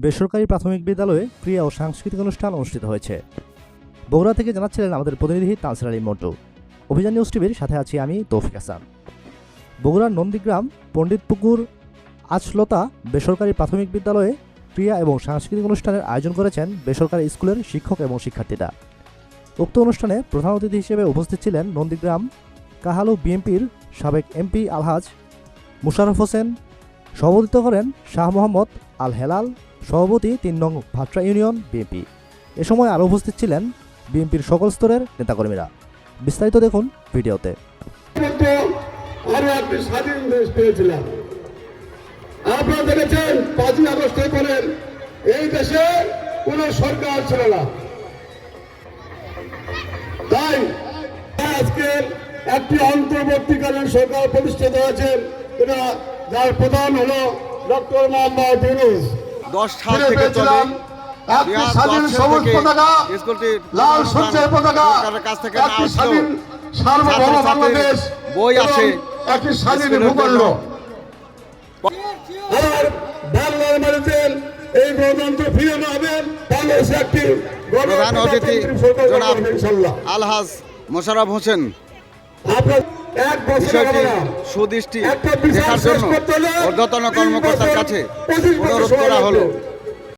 বেসরকারি প্রাথমিক বিদ্যালয়ে ক্রীড়া ও সাংস্কৃতিক অনুষ্ঠান অনুষ্ঠিত হয়েছে। বগুড়া থেকে জানাচ্ছিলেন আমাদের প্রতিনিধি তানসির আলী মন্টু। অভিযান নিউজ টিভির সাথে আছি আমি তৌফিক হাসান। বগুড়ার নন্দীগ্রাম পণ্ডিতপুকুর আছলতা বেসরকারি প্রাথমিক বিদ্যালয়ে ক্রীড়া এবং সাংস্কৃতিক অনুষ্ঠানের আয়োজন করেছেন বেসরকারি স্কুলের শিক্ষক এবং শিক্ষার্থীরা। উক্ত অনুষ্ঠানে প্রধান অতিথি হিসেবে উপস্থিত ছিলেন নন্দীগ্রাম কাহালু বিএনপির সাবেক এমপি আলহাজ মুশারফ হোসেন। সভাপতিত্ব করেন শাহ মোহাম্মদ আল হেলাল, সভাপতি ৩ নং ভাট্রা ইউনিয়ন বিএনপি। এ সময় আরও উপস্থিত ছিলেন বিএনপির সকল স্তরের নেতাকর্মীরা। বিস্তারিত দেখুন ভিডিওতে। আপনারা দেখেছেন ৫ই আগস্টের পরে এই দেশে কোন সরকার ছিল না, তাই আজকে একটি অন্তর্বর্তীকালীন সরকার প্রতিষ্ঠিত হয়েছে, এটা যার প্রধান হলো ডক্টর মোহাম্মদ ইউনূস। 10 সাল থেকে চলে একটি স্বাধীন সবুজ পতাকা, লাল সূর্যের পতাকা, একটি স্বাধীন সার্বভৌম বাংলাদেশ, বই আছে, একটি স্বাধীন ভূখণ্ড। আর বাংলার মাটিতে এই গণতন্ত্র ফিরে পাবেন বাংলাদেশে একটি প্রধান অতিথি জনাব আলহাজ মোশাররফ হোসেন বিষয়টি সুদৃষ্টি দেখার জন্য ঊর্ধ্বতন কর্মকর্তার কাছে অনুরোধ করা হলো।